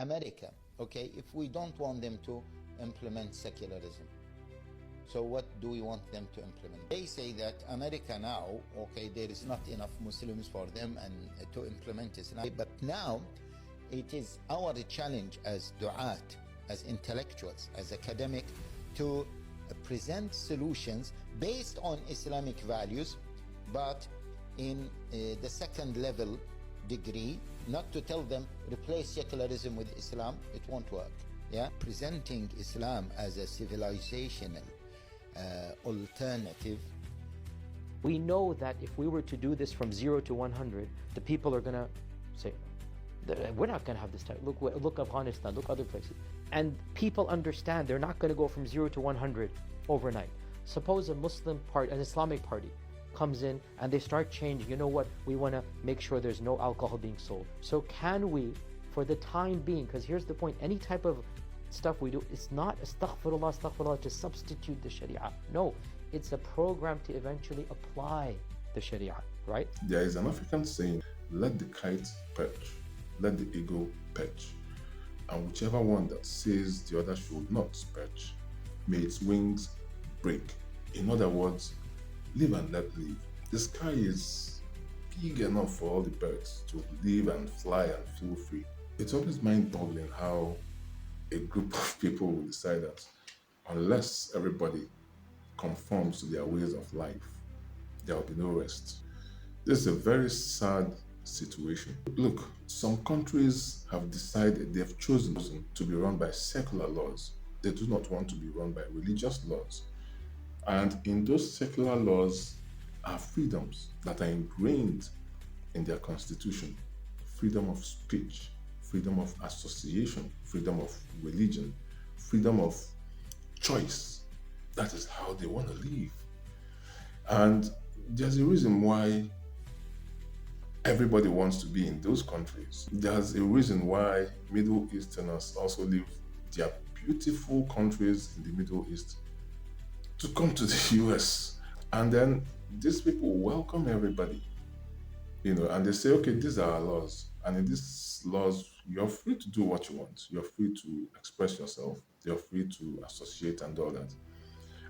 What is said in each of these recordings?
America, okay, if we don't want them to implement secularism, so what do we want them to implement? They say that America now, okay, there is not enough Muslims for them and to implement Islam. But now it is our challenge as du'at, as intellectuals, as academic, to present solutions based on Islamic values, but in the second level degree, not to tell them replace secularism with Islam. It won't work. Yeah, presenting Islam as a civilizational alternative. We know that if we were to do this from 0 to 100, the people are going to say, we're not going to have this type. Look Afghanistan, look other places. And people understand they're not going to go from 0 to 100 overnight. Suppose a Muslim party, an Islamic party, comes in and they start changing. You know what? We want to make sure there's no alcohol being sold. So can we, for the time being, because here's the point, any type of stuff we do, it's not astaghfirullah to substitute the Sharia. No, it's a program to eventually apply the Sharia, right? There is an African saying, let the kite perch, let the eagle perch. And whichever one that says the other should not perch, may its wings break. In other words, live and let live. The sky is big enough for all the birds to live and fly and feel free. It's always mind-boggling how a group of people will decide that unless everybody conforms to their ways of life, there will be no rest. This is a very sad situation. Look, some countries have decided, they've chosen to be run by secular laws. They do not want to be run by religious laws. And in those secular laws are freedoms that are ingrained in their constitution. Freedom of speech, freedom of association, freedom of religion, freedom of choice. That is how they want to live. And there's a reason why everybody wants to be in those countries. There's a reason why Middle Easterners also leave their beautiful countries in the Middle East to come to the US. And then these people welcome everybody, and they say, okay, these are our laws. And in these laws, you're free to do what you want. You're free to express yourself. You're free to associate and all that.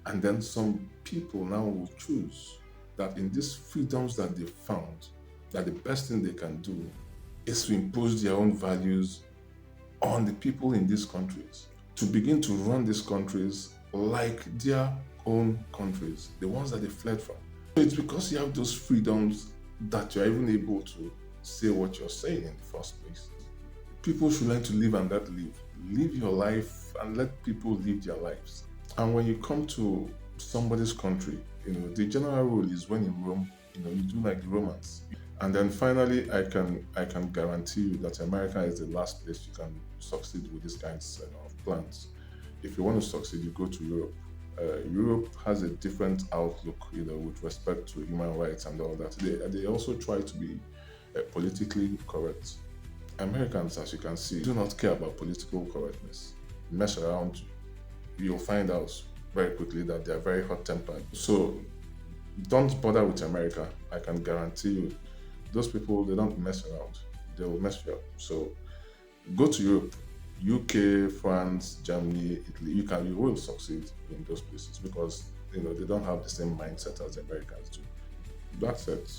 And then some people now will choose that in these freedoms that they found, that the best thing they can do is to impose their own values on the people in these countries, to begin to run these countries like their own countries, the ones that they fled from. So it's because you have those freedoms that you're even able to say what you're saying in the first place. People should learn to live and let live. Live your life and let people live their lives. And when you come to somebody's country, the general rule is when in Rome, you do like the Romans. And then finally, I can guarantee you that America is the last place you can succeed with these kinds of plans. If you want to succeed, you go to Europe. Europe has a different outlook, with respect to human rights and all that. They also try to be politically correct. Americans, as you can see, do not care about political correctness. Mess around, you'll find out very quickly that they're very hot-tempered. So don't bother with America. I can guarantee you, those people, they don't mess around. They will mess you up. So go to Europe, UK, France, Germany, Italy. You will succeed in those places because they don't have the same mindset as the Americans do. That's it.